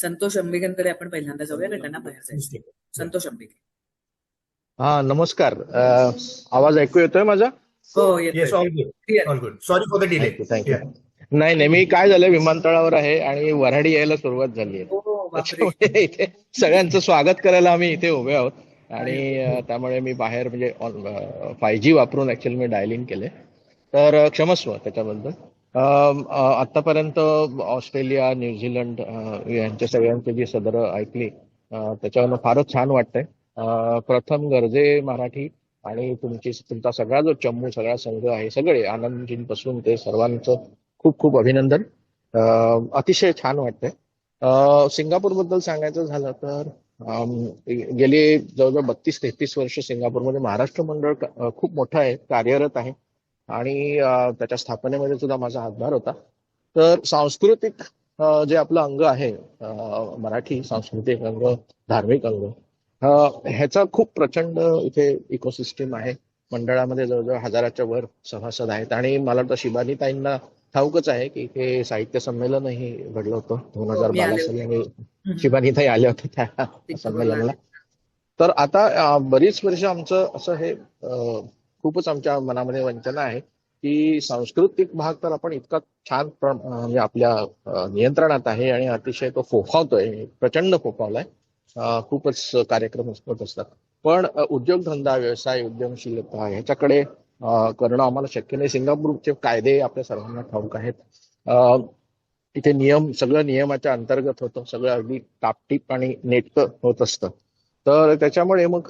संतोष अंबिकेंकडे आपण पहिल्यांदा जाऊया, कारण त्यांना बाहेर जायचं. संतोष अंबिके. हा, नमस्कार. आवाज ऐकू येतोय माझा? हो, येतोय. Yes, all good. Clear. All good. Sorry for the delay. Thank you. Yeah. नाही नाही, मी काय झालं, विमानतळावर आहे आणि वऱ्हाडी यायला सुरुवात झाली आहे. हो बापरे. त्याच्यामुळे इथे सगळ्यांचं स्वागत करायला आम्ही इथे उभे आहोत आणि त्यामुळे मी बाहेर म्हणजे 5G वापरून ऍक्च्युअली मी डायलिंग केले, तर क्षमस्व त्याच्याबद्दल. आतापर्यंत ऑस्ट्रेलिया, न्यूझीलंड यांच्या सगळ्यांची जी सदरं ऐकली, त्याच्यावरनं फारच छान वाटतंय. प्रथम गर्जे मराठी आणि तुमचा सगळा जो चमू, सगळा संघ आहे, सगळे आनंदजींपासून ते सर्वांचं खूप खूप अभिनंदन. अतिशय छान वाटतंय. सिंगापूर बद्दल सांगायचं झालं तर गेली जवळजवळ 32-33 वर्ष सिंगापूरमध्ये महाराष्ट्र मंडळ खूप मोठं आहे, कार्यरत आहे आणि त्याच्या स्थापनेमध्ये सुद्धा माझा हातभार होता. तर सांस्कृतिक जे आपलं अंग आहे, मराठी सांस्कृतिक अंग, धार्मिक अंग, ह्याचा खूप प्रचंड इथे इकोसिस्टीम आहे. मंडळामध्ये जवळजवळ 1000च्या वर सभासद आहेत आणि मला तर शिबानीताईंना ठाऊकच आहे की इथे साहित्य संमेलनही घडलं होतं 2012 साली आणि शिबानीताई आल्या होत्या त्या संमेलनाला. तर आता बरीच वर्ष आमचं असं हे खूपच आमच्या मनामध्ये वंचना आहे की सांस्कृतिक भाग तर आपण इतका छान म्हणजे आपल्या नियंत्रणात आहे आणि अतिशय तो फोफावतोय, प्रचंड फोफावलाय. खूपच कार्यक्रम होत असतात, पण उद्योगधंदा, व्यवसाय, उद्यमशीलता ह्याच्याकडे करणं आम्हाला शक्य नाही. सिंगापूरचे कायदे आपल्या सर्वांना ठाऊक आहेत. तिथे नियम, सगळं नियमाच्या अंतर्गत होतं, सगळं अगदी टापटीप आणि नेटकं होत असतं. तर त्याच्यामुळे मग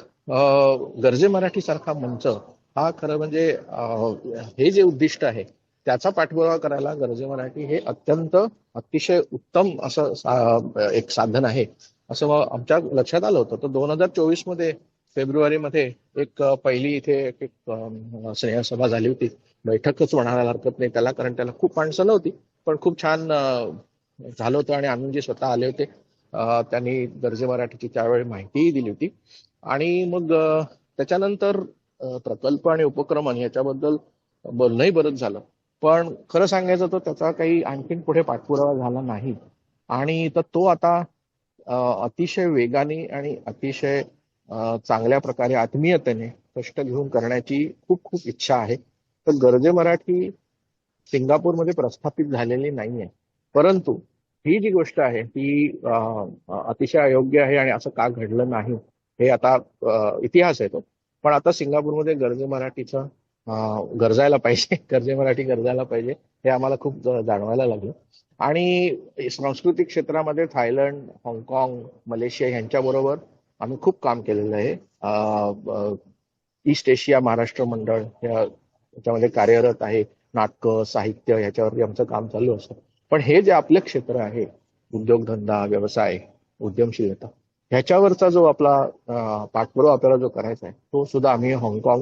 गर्जे मराठी सारखा मंच हा खरं म्हणजे हे जे उद्दिष्ट आहे त्याचा पाठपुरावा करायला गर्जे मराठी हे अत्यंत अतिशय उत्तम असं एक साधन आहे, असं आमच्या लक्षात आलं होतं. तर 2024 मध्ये फेब्रुवारीमध्ये एक पहिली इथे एक स्नेहसभा झाली होती. बैठकच म्हणायला हरकत नाही त्याला, कारण त्याला खूप माणसं नव्हती, पण खूप छान झालं होतं आणि आनंदजी स्वतः आले होते. त्यांनी गर्जे मराठीची त्यावेळी माहितीही दिली होती आणि मग त्याच्यानंतर प्रकल्प आणि उपक्रमण याच्याबद्दल बोलणंही बरंच झालं, पण खरं सांगायचं तर त्याचा काही आणखीन पुढे पाठपुरावा झाला नाही. आणि तर तो आता अतिशय वेगाने आणि अतिशय चांगल्या प्रकारे आत्मीयतेने कष्ट घेऊन करण्याची खूप खूप इच्छा आहे. तर गर्जे मराठी सिंगापूरमध्ये प्रस्थापित झालेली नाहीये, परंतु ही जी गोष्ट आहे ती अतिशय अयोग्य आहे आणि असं का घडलं नाही हे आता इतिहास आहे तो. पण आता सिंगापूरमध्ये गर्जे मराठीचं गरजायला पाहिजे, गर्जे मराठी गरजायला पाहिजे हे आम्हाला खूप जाणवायला लागलं. आणि सांस्कृतिक क्षेत्रामध्ये थायलंड, हाँगकाँग, मलेशिया यांच्याबरोबर आम्ही खूप काम केलेलं आहे. ईस्ट एशिया महाराष्ट्र मंडळ याच्यामध्ये कार्यरत आहे. नाटकं, साहित्य ह्याच्यावरती आमचं काम चालू असतं. पण हे जे आपलं क्षेत्र आहे, उद्योगधंदा, व्यवसाय, उद्यमशीलता, ह्याच्यावरचा जो आपला पाठपुरावा आपल्याला जो करायचा आहे तो सुद्धा आम्ही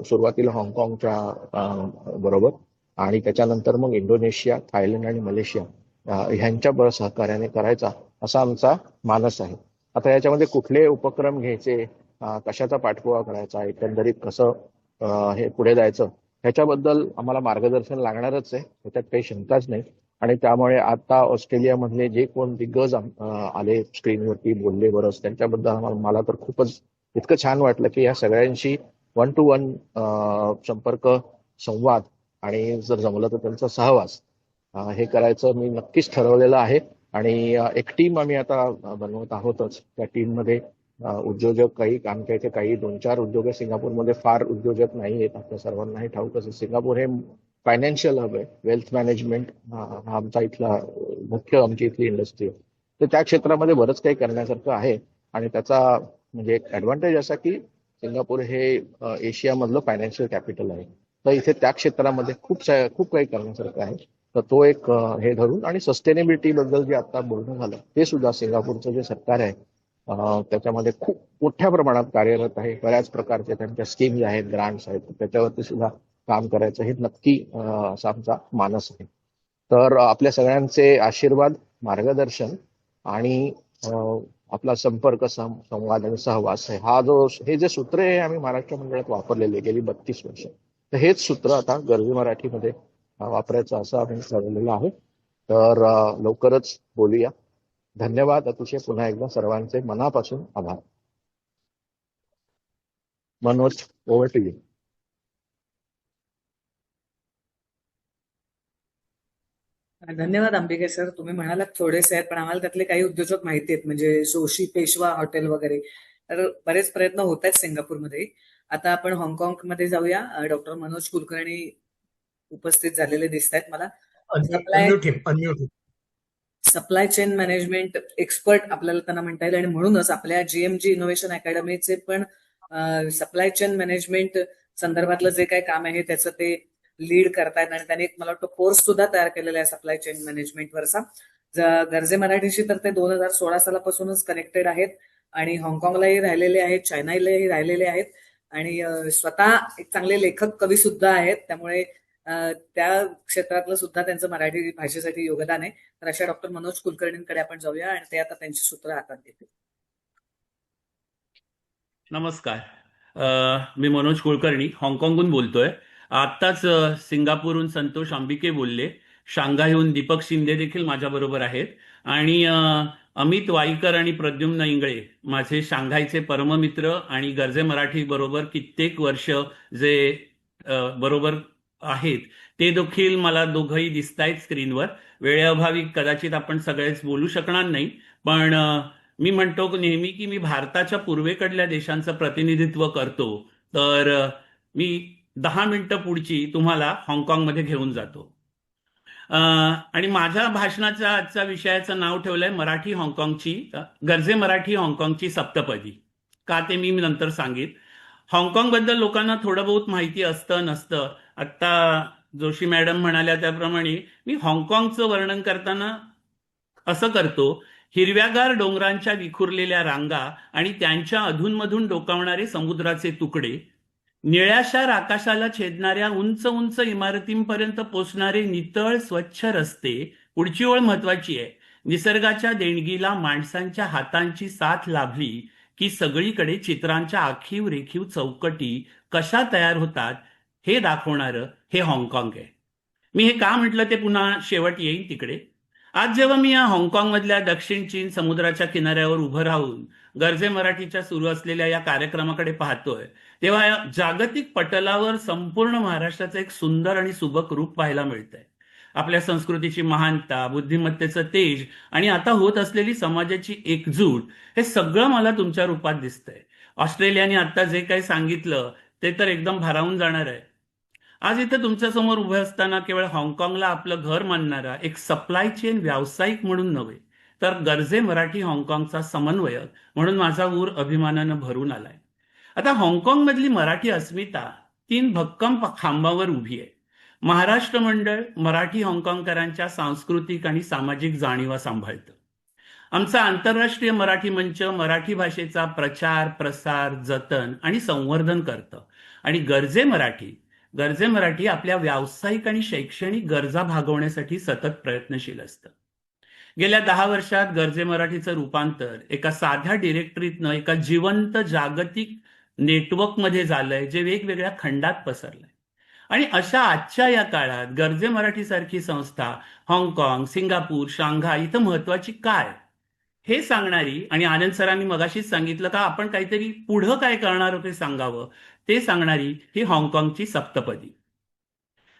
सुरुवातीला हाँगकाँगच्या बरोबर आणि त्याच्यानंतर मग इंडोनेशिया, थायलंड आणि मलेशिया ह्यांच्या सहकार्याने करायचा असा आमचा मानस आहे. आता याच्यामध्ये कुठले उपक्रम घ्यायचे, कशाचा पाठपुरावा करायचा, एकंदरीत कसं हे पुढे जायचं ह्याच्याबद्दल आम्हाला मार्गदर्शन लागणारच आहे, त्याच्यात काही शंकाच नाही. आणि त्यामुळे आता ऑस्ट्रेलियामधले जे कोण दिग्गज आले स्क्रीनवरती बोलले बरंच, त्यांच्याबद्दल मला तर खूपच इतकं छान वाटलं की या सगळ्यांशी 1 to 1 संपर्क, संवाद आणि जर जमलं तर त्यांचा सहवास हे करायचं मी नक्कीच ठरवलेलं आहे. आणि एक टीम आम्ही आता बनवत आहोतच. त्या टीममध्ये उद्योजक काही, आमच्या इथे काही 2-4 उद्योग सिंगापूरमध्ये फार उद्योजक नाही आहेत, आपल्या सर्वांनाही ठाऊकच. सिंगापूर हे फायनान्शियल हब आहे, वेल्थ मॅनेजमेंट हा आमचा इथला मुख्य, आमची इथली इंडस्ट्री आहे. तर त्या क्षेत्रामध्ये बरंच काही करण्यासारखं आहे आणि त्याचा म्हणजे एक ऍडव्हान्टेज असा की सिंगापूर हे एशियामधलं फायनान्शियल कॅपिटल आहे. तर इथे त्या क्षेत्रामध्ये खूप काही करण्यासारखं आहे. तर तो एक हे धरून, आणि सस्टेनेबिलिटी बद्दल जे आता बोलणं झालं ते सुद्धा सिंगापूरचं जे सरकार आहे त्याच्यामध्ये खूप मोठ्या प्रमाणात कार्यरत आहे. बऱ्याच प्रकारचे त्यांच्या स्कीम्स आहेत, ग्रांट्स आहेत, त्याच्यावरती सुद्धा काम करायचं हे नक्की असा आमचा मानस आहे. तर आपल्या सगळ्यांचे आशीर्वाद, मार्गदर्शन आणि आपला संपर्क, संवाद आणि सहवास आहे, हे जे सूत्र आहे आम्ही महाराष्ट्र मंडळात वापरलेले गेली 32 वर्ष, तर हेच सूत्र आता गर्जे मराठीमध्ये वापरायचं असं आम्ही ठरवलेलं आहे. तर लवकरच बोलूया. धन्यवाद अतिशय, पुन्हा एकदा सर्वांचे मनापासून आभार. Manoj, over to you. धन्यवाद अंबिके सर. तुम्ही म्हणालात थोडेसे आहेत, पण आम्हाला त्यातले काही उद्योजक माहिती आहेत, म्हणजे जोशी पेशवा हॉटेल वगैरे. तर बरेच प्रयत्न होत आहेत सिंगापूरमध्ये. आता आपण हाँगकाँगमध्ये जाऊया. डॉक्टर मनोज कुलकर्णी उपस्थित झालेले दिसत आहेत मला. सप्लाय चेन मॅनेजमेंट एक्सपर्ट आपल्याला त्यांना म्हणता येईल, आणि म्हणूनच आपल्या जीएमजी इनोव्हेशन अकॅडमीचे पण सप्लाय चेन मॅनेजमेंट संदर्भातलं जे काही काम आहे त्याचं ते लीड करतायत, आणि त्यांनी मला वाटतं कोर्स सुद्धा तयार केलेला आहे सप्लाय चेन मॅनेजमेंटवरचा. गरजे मराठीशी तर ते 2016 सालापासूनच कनेक्टेड आहेत, आणि हाँगकाँगलाही राहिलेले आहेत, चायनालाही राहिलेले आहेत, आणि स्वतः एक चांगले लेखक कवी सुद्धा आहेत. त्यामुळे त्या क्षेत्रातलं सुद्धा त्यांचं मराठी भाषेसाठी योगदान आहे. तर अशा डॉक्टर मनोज कुलकर्णींकडे आपण जाऊया, आणि ते आता त्यांची सूत्र हातात घेतील. नमस्कार, मी मनोज कुलकर्णी हाँगकाँगहून बोलतोय. आत्ताच सिंगापूरहून संतोष अंबिके बोलले, शांघायहून दीपक शिंदे देखील माझ्याबरोबर आहेत, आणि अमित वाईकर आणि प्रद्युम्न इंगळे माझे शांघायचे परममित्र आणि गरजे मराठी बरोबर कित्येक वर्ष जे बरोबर आहेत ते देखील मला दोघंही दिसतायत स्क्रीनवर. वेळेअभावी कदाचित आपण सगळेच बोलू शकणार नाही, पण मी म्हणतो नेहमी की मी भारताच्या पूर्वेकडल्या देशांचं प्रतिनिधित्व करतो, तर मी 10 मिनिटं पुढची तुम्हाला हाँगकाँगमध्ये घेऊन जातो. आणि माझ्या भाषणाच्या आजच्या विषयाचं नाव ठेवलंय मराठी हाँगकाँगची गरजे मराठी हाँगकाँगची सप्तपदी. का ते मी नंतर सांगेन. हाँगकाँगबद्दल लोकांना थोडं बहुत माहिती असतं नसतं. आत्ता जोशी मॅडम म्हणाल्या त्याप्रमाणे मी हाँगकाँगचं वर्णन करताना असं करतो, हिरव्यागार डोंगरांच्या विखुरलेल्या रांगा आणि त्यांच्या अधूनमधून डोकावणारे समुद्राचे तुकडे, निळ्याशार आकाशाला छेदणाऱ्या उंच उंच इमारतींपर्यंत पोचणारे नितळ स्वच्छ रस्ते. पुढची ओळ महत्वाची आहे. निसर्गाच्या देणगीला माणसांच्या हातांची साथ लाभली की सगळीकडे चित्रांच्या आखीव रेखीव चौकटी कशा तयार होतात हे दाखवणारं हे हाँगकाँग आहे. मी हे का म्हटलं ते पुन्हा शेवट येईन तिकडे. आज जेव्हा मी या हाँगकाँगमधल्या दक्षिण चीन समुद्राच्या किनाऱ्यावर उभं राहून गरजे मराठीच्या सुरू असलेल्या या कार्यक्रमाकडे पाहतोय, तेव्हा या जागतिक पटलावर संपूर्ण महाराष्ट्राचं एक सुंदर आणि सुबक रूप पाहायला मिळतंय. आपल्या संस्कृतीची महानता, बुद्धिमत्तेचं तेज आणि आता होत असलेली समाजाची एकजूट, हे सगळं मला तुमच्या रूपात दिसतंय. ऑस्ट्रेलियाने आता जे काही सांगितलं ते तर एकदम भारावून जाणार आहे. आज इथं तुमच्यासमोर उभे असताना केवळ हाँगकाँगला आपलं घर मानणारा एक सप्लाय चेन व्यावसायिक म्हणून नव्हे, तर गरजे मराठी हाँगकाँगचा समन्वयक म्हणून माझा ऊर अभिमानानं भरून आलाय. आता हाँगकाँगमधली मराठी अस्मिता 3 भक्कम खांबावर उभी आहे. महाराष्ट्र मंडळ मराठी हाँगकाँगकरांच्या सांस्कृतिक आणि सामाजिक जाणीवा सांभाळतं. आमचा आंतरराष्ट्रीय मराठी मंच मराठी भाषेचा प्रचार, प्रसार, जतन आणि संवर्धन करतं. आणि गरजे मराठी आपल्या व्यावसायिक आणि शैक्षणिक गरजा भागवण्यासाठी सतत प्रयत्नशील असतं. गेल्या 10 वर्षात गरजे मराठीचं रूपांतर एका साध्या डिरेक्टरीतनं एका जिवंत जागतिक नेटवर्कमध्ये झालंय, जे वेगवेगळ्या खंडात पसरलंय. आणि अशा आजच्या या काळात गरजे मराठी सारखी संस्था हाँगकाँग, सिंगापूर, शांघाय इथं महत्वाची काय हे सांगणारी, आणि आनंद सरांनी मगाशीच सांगितलं का आपण काहीतरी पुढं काय करणार होते सांगावं, ते सांगणारी ही हाँगकाँगची सप्तपदी.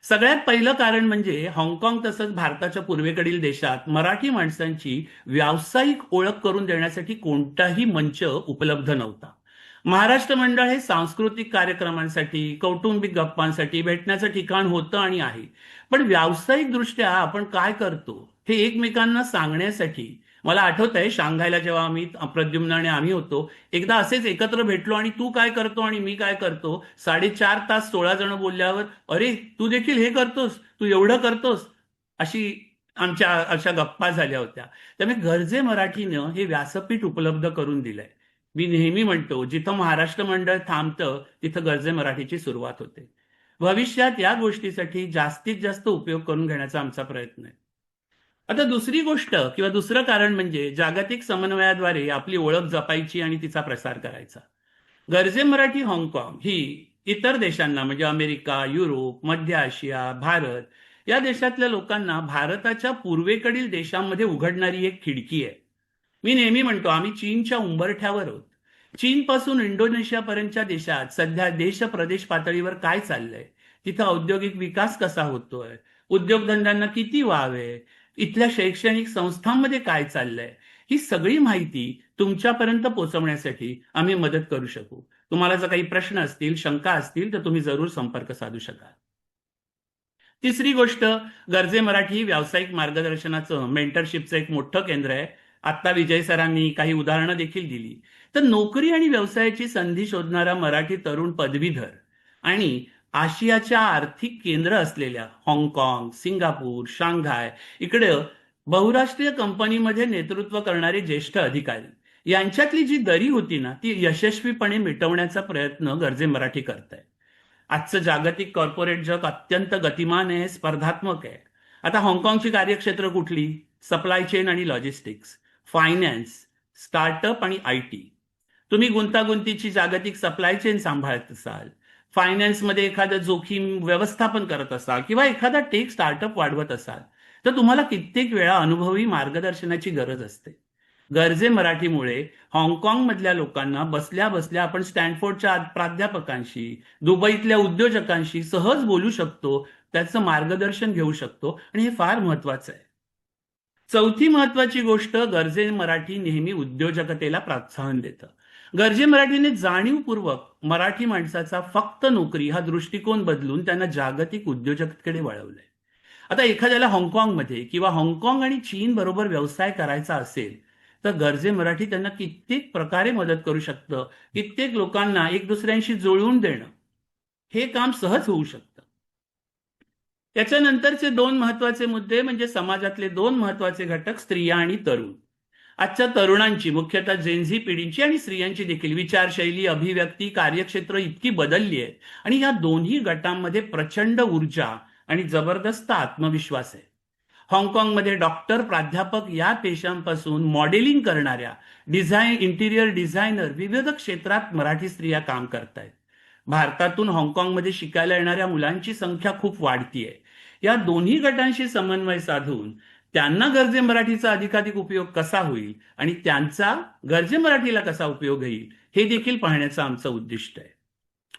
सगळ्यात पहिलं कारण म्हणजे हाँगकाँग तसंच भारताच्या पूर्वेकडील देशात मराठी माणसांची व्यावसायिक ओळख करून देण्यासाठी कोणताही मंच उपलब्ध नव्हता. महाराष्ट्र मंडळ हे सांस्कृतिक कार्यक्रमांसाठी, कौटुंबिक गप्पांसाठी भेटण्याचं ठिकाण होतं आणि आहे, पण व्यावसायिक दृष्ट्या आपण काय करतो हे एकमेकांना सांगण्यासाठी मला आठवतंय शांघायला जेव्हा आम्ही प्रद्युम्न आणि आम्ही होतो, एकदा असेच एकत्र भेटलो आणि तू काय करतो आणि मी काय करतो, 4.5 तास 16 जण बोलल्यावर अरे तू देखील हे करतोस, तू एवढं करतोस, अशी आमच्या अशा गप्पा झाल्या होत्या. त्यामुळे गरजे मराठीनं हे व्यासपीठ उपलब्ध करून दिलंय. मी नेहमी म्हणतो जिथं महाराष्ट्र मंडळ थांबतं तिथं गरजे मराठीची सुरुवात होते. भविष्यात या गोष्टीसाठी जास्तीत जास्त उपयोग करून घेण्याचा आमचा प्रयत्न आहे. आता दुसरी गोष्ट किंवा दुसरं कारण म्हणजे जागतिक समन्वयाद्वारे आपली ओळख जपायची आणि तिचा प्रसार करायचा. गरजे मराठी हाँगकाँग ही इतर देशांना म्हणजे अमेरिका, युरोप, मध्य आशिया, भारत या देशातल्या लोकांना भारताच्या पूर्वेकडील देशांमध्ये उघडणारी एक खिडकी आहे. मी नेहमी म्हणतो आम्ही चीनच्या उंबरठ्यावर आहोत. चीनपासून इंडोनेशियापर्यंतच्या देशात सध्या देश प्रदेश पातळीवर काय चाललंय, तिथं औद्योगिक विकास कसा होतोय, उद्योगधंद्यांना किती वाव आहे, इथल्या शैक्षणिक संस्थांमध्ये काय चाललंय, ही सगळी माहिती तुमच्यापर्यंत पोहोचवण्यासाठी आम्ही मदत करू शकू. तुम्हाला जर काही प्रश्न असतील, शंका असतील तर तुम्ही जरूर संपर्क साधू शकाल. तिसरी गोष्ट, गरजे मराठी व्यावसायिक मार्गदर्शनाचं मेंटरशिपचं एक मोठं केंद्र आहे. आत्ता विजय सरांनी काही उदाहरणं देखील दिली. तर नोकरी आणि व्यवसायाची संधी शोधणारा मराठी तरुण पदवीधर आणि आशियाच्या आर्थिक केंद्र असलेल्या हाँगकाँग, सिंगापूर, शांघाय इकडे बहुराष्ट्रीय कंपनीमध्ये नेतृत्व करणारे ज्येष्ठ अधिकारी यांच्यातली जी दरी होती ना, ती यशस्वीपणे मिटवण्याचा प्रयत्न गरजे मराठी करत आहे. आजचं जागतिक कॉर्पोरेट जग अत्यंत गतिमान आहे, स्पर्धात्मक आहे. आता हाँगकाँगची कार्यक्षेत्र कुठली? सप्लाय चेन आणि लॉजिस्टिक्स, फायनान्स, स्टार्टअप आणि IT. तुम्ही गुंतागुंतीची जागतिक सप्लाय चेन सांभाळत असाल, फायनान्समध्ये एखादं जोखीम व्यवस्थापन करत असाल किंवा एखादा टेक स्टार्टअप वाढवत असाल, तर तुम्हाला कित्येक वेळा अनुभवी मार्गदर्शनाची गरज असते. गरजे मराठीमुळे हाँगकाँग मधल्या लोकांना बसल्या बसल्या आपण स्टॅनफोर्डच्या प्राध्यापकांशी, दुबईतल्या उद्योजकांशी सहज बोलू शकतो, त्याचं मार्गदर्शन घेऊ शकतो आणि हे फार महत्वाचं आहे. चौथी महत्वाची गोष्ट, गरजे मराठी नेहमी उद्योजकतेला प्रोत्साहन देतं. गरजे मराठीने जाणीवपूर्वक मराठी माणसाचा फक्त नोकरी हा दृष्टिकोन बदलून त्यांना जागतिक उद्योजकतेकडे वळवलंय. आता एखाद्याला हाँगकाँगमध्ये किंवा हाँगकाँग आणि चीन बरोबर व्यवसाय करायचा असेल तर गरजे मराठी त्यांना कित्येक प्रकारे मदत करू शकतं. कित्येक लोकांना एक दुसऱ्यांशी जुळवून देणं हे काम सहज होऊ शकतं. त्याच्यानंतरचे दोन महत्वाचे मुद्दे म्हणजे समाजातले दोन महत्वाचे घटक, स्त्रिया आणि तरुण. आजच्या तरुणांची, मुख्यतः जेनझी पिढींची आणि स्त्रियांची देखील विचारशैली, अभिव्यक्ती, कार्यक्षेत्र इतकी बदलली आहे आणि या दोन्ही गटांमध्ये प्रचंड ऊर्जा आणि जबरदस्त आत्मविश्वास आहे. हाँगकाँगमध्ये डॉक्टर, प्राध्यापक या पेशांपासून मॉडेलिंग करणाऱ्या इंटिरियर डिझायनर विविध क्षेत्रात मराठी स्त्रिया काम करतायत. भारतातून हाँगकाँगमध्ये शिकायला येणाऱ्या मुलांची संख्या खूप वाढतीये. या दोन्ही गटांशी समन्वय साधून त्यांना गरजे मराठीचा अधिकाधिक उपयोग कसा होईल आणि त्यांचा गरजे मराठीला कसा उपयोग होईल हे देखील पाहण्याचं आमचं उद्दिष्ट आहे.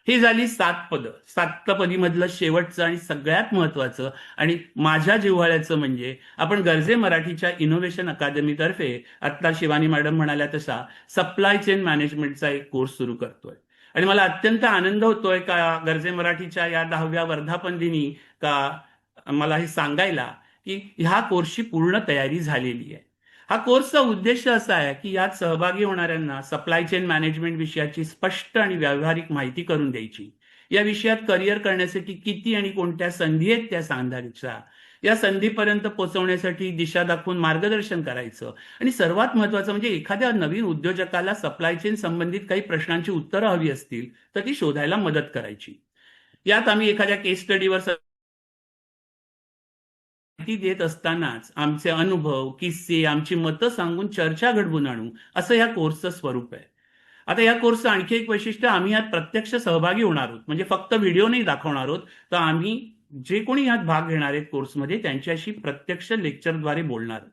ही झाली 7 पदं. 7 पदीमधलं शेवटचं आणि सगळ्यात महत्वाचं आणि माझ्या जिव्हाळ्याचं म्हणजे आपण गरजे मराठीच्या इनोव्हेशन अकादमीतर्फे आत्ता शिवानी मॅडम म्हणाल्या तसा सप्लाय चेन मॅनेजमेंटचा एक कोर्स सुरू करतोय आणि मला अत्यंत आनंद होतोय का गरजे मराठीच्या या 10व्या वर्धापन दिनी का मला हे सांगायला की ह्या कोर्सची पूर्ण तयारी झालेली आहे. हा कोर्सचा उद्देश असा आहे की यात सहभागी होणाऱ्यांना सप्लाय चेन मॅनेजमेंट विषयाची स्पष्ट आणि व्यावहारिक माहिती करून द्यायची. या विषयात करिअर करण्यासाठी किती आणि कोणत्या संधी आहेत त्या सांगायच्या, या संधीपर्यंत पोहोचवण्यासाठी दिशा दाखवून मार्गदर्शन करायचं आणि सर्वात महत्वाचं म्हणजे एखाद्या नवीन उद्योजकाला सप्लाय चेन संबंधित काही प्रश्नांची उत्तरं हवी असतील तर ती शोधायला मदत करायची. यात आम्ही एखाद्या केस स्टडीवर माहिती देत असतानाच आमचे अनुभव, किस्से, आमची मतं सांगून चर्चा घडवून आणू असं या कोर्सचं स्वरूप आहे. आता या कोर्सचं आणखी एक वैशिष्ट्य, आम्ही यात प्रत्यक्ष सहभागी होणार आहोत. म्हणजे फक्त व्हिडिओ नाही दाखवणार आहोत, तर आम्ही जे कोणी यात भाग घेणार आहेत कोर्समध्ये त्यांच्याशी प्रत्यक्ष लेक्चरद्वारे बोलणार आहोत.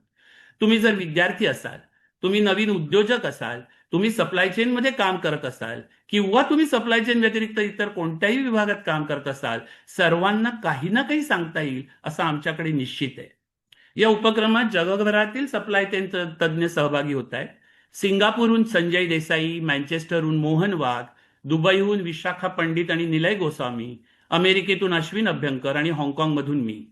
तुम्ही जर विद्यार्थी असाल, तुम्ही नवीन उद्योजक असाल, तुम्ही सप्लाय चेनमध्ये काम करत असाल किंवा तुम्ही सप्लाय चेन व्यतिरिक्त इतर कोणत्याही विभागात काम करत असाल, सर्वांना काही ना काही सांगता येईल असं आमच्याकडे निश्चित आहे. या उपक्रमात जगभरातील सप्लाय चेन तज्ज्ञ सहभागी होत आहेत. सिंगापूरहून संजय देसाई, मँचेस्टरहून मोहन वाघ, दुबईहून विशाखा पंडित आणि निलय गोस्वामी, अमेरिकेतून अश्विन अभ्यंकर आणि हाँगकाँगमधून मी.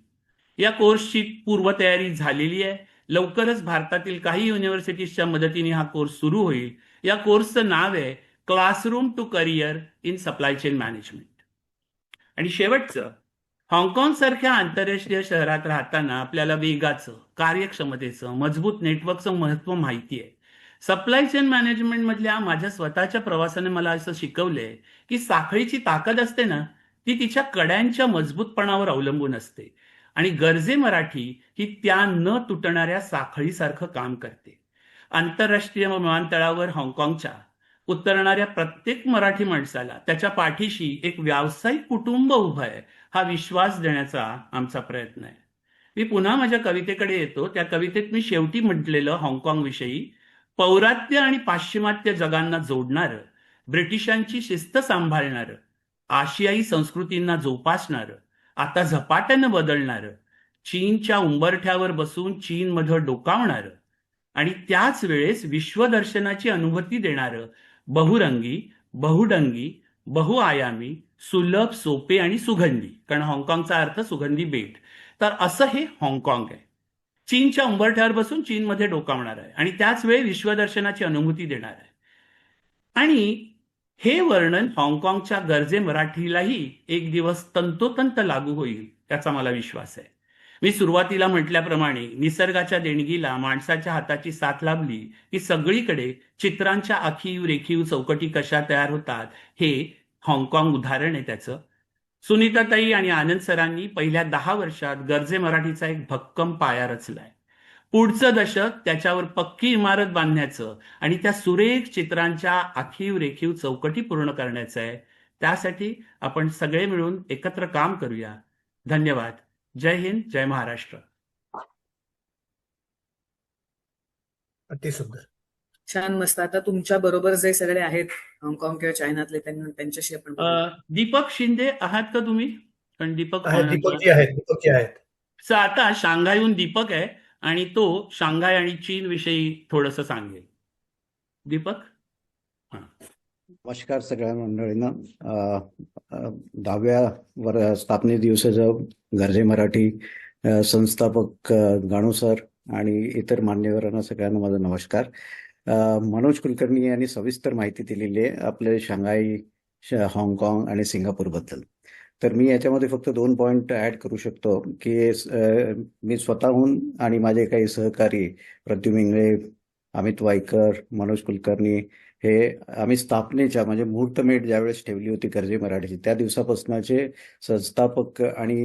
या कोर्सची पूर्वतयारी झालेली आहे. लवकरच भारतातील काही युनिव्हर्सिटीजच्या मदतीने हा कोर्स सुरू होईल. या कोर्सचं नाव आहे classroom to career in supply chain management. आणि शेवटचं, हाँगकाँग सारख्या आंतरराष्ट्रीय शहरात राहताना आपल्याला वेगाचं, कार्यक्षमतेचं, मजबूत नेटवर्कचं महत्व माहिती आहे. सप्लाय चेन मॅनेजमेंट मधल्या माझ्या स्वतःच्या प्रवासाने मला असं शिकवलंय की साखळीची ताकद असते ना, ती तिच्या कड्यांच्या मजबूतपणावर अवलंबून असते आणि गरजे मराठी ही त्या न तुटणाऱ्या साखळीसारखं काम करते. आंतरराष्ट्रीय विमानतळावर हाँगकाँगच्या उतरणाऱ्या प्रत्येक मराठी माणसाला त्याच्या पाठीशी एक व्यावसायिक कुटुंब उभं आहे हा विश्वास देण्याचा आमचा प्रयत्न आहे. मी पुन्हा माझ्या कवितेकडे येतो. त्या कवितेत मी शेवटी म्हटलेलं हाँगकाँग विषयी, पौरात्य आणि पाश्चिमात्य जगांना जोडणारं, ब्रिटिशांची शिस्त सांभाळणारं, आशियाई संस्कृतींना जोपासणारं, आता झपाट्यानं बदलणारं, चीनच्या उंबरठ्यावर बसून चीनमध्ये डोकावणारं आणि त्याच वेळेस विश्वदर्शनाची अनुभूती देणारं बहुरंगी, बहुडंगी, बहुआयामी, सुलभ, सोपे आणि सुगंधी, कारण हाँगकाँगचा अर्थ सुगंधी बेट. तर असं हे हाँगकाँग आहे. चीनच्या उंबरठ्यावर बसून चीनमध्ये डोकावणार आहे आणि त्याच वेळी विश्वदर्शनाची अनुभूती देणार आहे. आणि हे वर्णन हाँगकाँगच्या गर्जे मराठीलाही एक दिवस तंतोतंत लागू होईल याचा मला विश्वास आहे. मी सुरुवातीला म्हटल्याप्रमाणे निसर्गाच्या देणगीला माणसाच्या हाताची साथ लाभली की सगळीकडे चित्रांच्या आखीव रेखीव चौकटी कशा तयार होतात हे हाँगकाँग उदाहरण आहे त्याचं. सुनीताताई आणि आनंद सरांनी पहिल्या 10 वर्षात गर्जे मराठीचा एक भक्कम पाया रचलाय. पुढचं दशक त्याच्यावर पक्की इमारत बांधण्याचं आणि त्या सुरेख चित्रांच्या आखीव रेखीव चौकटी पूर्ण करण्याचं आहे. त्यासाठी आपण सगळे मिळून एकत्र काम करूया. धन्यवाद. जय हिंद, जय महाराष्ट्र. अति सुंदर. छान, मस्त. आता तुमच्या बरोबर जे सगळे आहेत हाँगकाँग किंवा चायनातले त्यांच्याशी आपण बोलूया. दीपक शिंदे आहात का तुम्ही? कारण दीपक दीपकजी आहेत. आता शांघायहून दीपक आहे आणि तो शांघाय आणि चीन विषयी थोडंसं सांगेल. दीपक. नमस्कार सगळ्या मंडळींना. 10व्या स्थापने दिवसाचं गर्जे मराठी संस्थापक गाणू सर आणि इतर मान्यवरांना सगळ्यांना माझा नमस्कार. मनोज कुलकर्णी यांनी सविस्तर माहिती दिलेली आहे आपले शांघाई, हाँगकाँग आणि सिंगापूर बद्दल. तर मी याच्यामध्ये फक्त 2 पॉईंट ऍड करू शकतो की मी स्वतःहून आणि माझे काही सहकारी प्रद्युम्न इंगळे, अमित वाईकर, मनोज कुलकर्णी हे आम्ही स्थापनेच्या म्हणजे मुहूर्तमेढ ज्यावेळेस ठेवली होती गर्जे मराठीची त्या दिवसापासूनचे संस्थापक आणि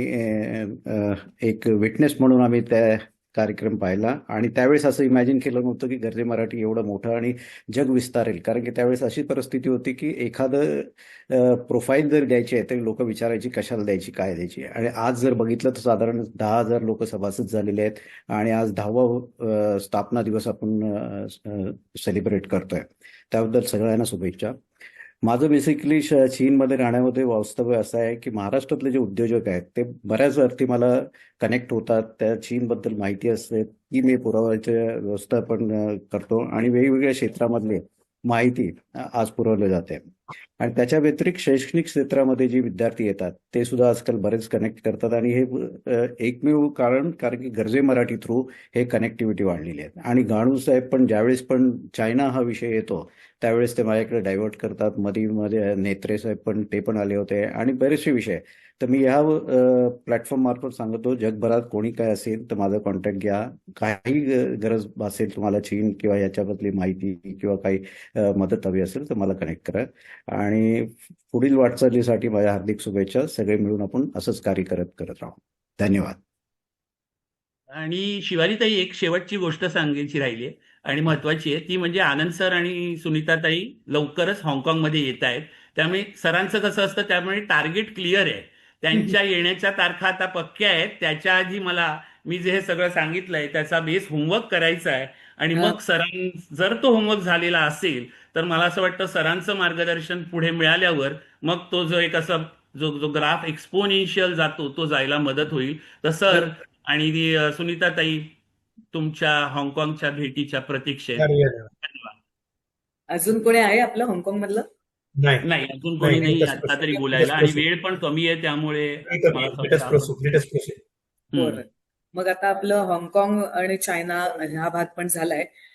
एक विटनेस म्हणून आम्ही त्या कार्यक्रम पाहिला. आणि त्यावेळेस असं इमॅजिन केलं नव्हतं की गर्जे मराठी एवढं मोठं आणि जग विस्तारेल, कारण की त्यावेळेस अशी परिस्थिती होती की एखादं प्रोफाईल जर द्यायची आहे तरी लोक विचारायची कशाला द्यायची, काय द्यायची. आणि आज जर बघितलं तर साधारण 10,000 लोक सभासद झालेले आहेत आणि आज 10वा स्थापना दिवस आपण सेलिब्रेट करतोय. त्याबद्दल सगळ्यांना शुभेच्छा. माझं बेसिकली चीनमध्ये राहण्यामध्ये वास्तव्य असं आहे की महाराष्ट्रातले जे उद्योजक आहेत ते बऱ्याच अर्थी मला कनेक्ट होतात. त्या चीनबद्दल माहिती असते ती मी पुरवायची व्यवस्था पण करतो आणि वेगवेगळ्या क्षेत्रामधले माहिती आज पुरवली जाते. आणि त्याच्या व्यतिरिक्त शैक्षणिक क्षेत्रामध्ये जे विद्यार्थी येतात ते सुद्धा आजकाल बरेच कनेक्ट करतात आणि हे एकमेव कारण की गर्जे मराठी थ्रू हे कनेक्टिव्हिटी वाढलेली आहे. आणि गाणू साहेब पण ज्यावेळेस पण चायना हा विषय येतो त्यावेळेस ते माझ्याकडे डायव्हर्ट करतात. मध्ये नेत्रे साहेब पण ते पण आले होते आणि बरेचसे विषय. तर मी ह्या प्लॅटफॉर्म मार्फत सांगतो जगभरात कोणी काय असेल तर माझा कॉन्टॅक्ट घ्या. काही गरज असेल तुम्हाला चीन किंवा याच्याबद्दली माहिती किंवा काही मदत हवी असेल तर मला कनेक्ट करा. आणि पुढील वाटचालीसाठी माझ्या हार्दिक शुभेच्छा. सगळे मिळून आपण असंच कार्य करत राहू. धन्यवाद. आणि शिवालीताई, एक शेवटची गोष्ट सांगायची राहिली आणि महत्वाची आहे ती म्हणजे आनंद सर आणि सुनीताताई लवकरच हाँगकाँगमध्ये येत आहेत. त्यामुळे सरांचं कसं असतं त्यामुळे टार्गेट क्लिअर आहे. त्यांच्या येण्याच्या तारखा आता पक्क्या आहेत. त्याच्या आधी मी जे हे सगळं सांगितलंय त्याचा बेस होमवर्क करायचा आहे आणि मग जर तो होमवर्क झालेला असेल तर मला असं वाटतं सरांचं मार्गदर्शन पुढे मिळाल्यावर मग तो जो एक असा जो ग्राफ एक्सपोनेन्शियल जातो तो जायला मदत होईल. तर सर आणि सुनीताताई तुमच्या हाँगकाँगच्या भेटीच्या प्रतीक्षेत. धन्यवाद. अजून कोणी आहे आपलं हाँगकाँग मधलं? नाही, अजून कोणी नाही आता तरी बोलायला आणि वेळ पण कमी आहे त्यामुळे बरं. मग आता आपलं हाँगकाँग आणि चायना हा भाग पण झालाय.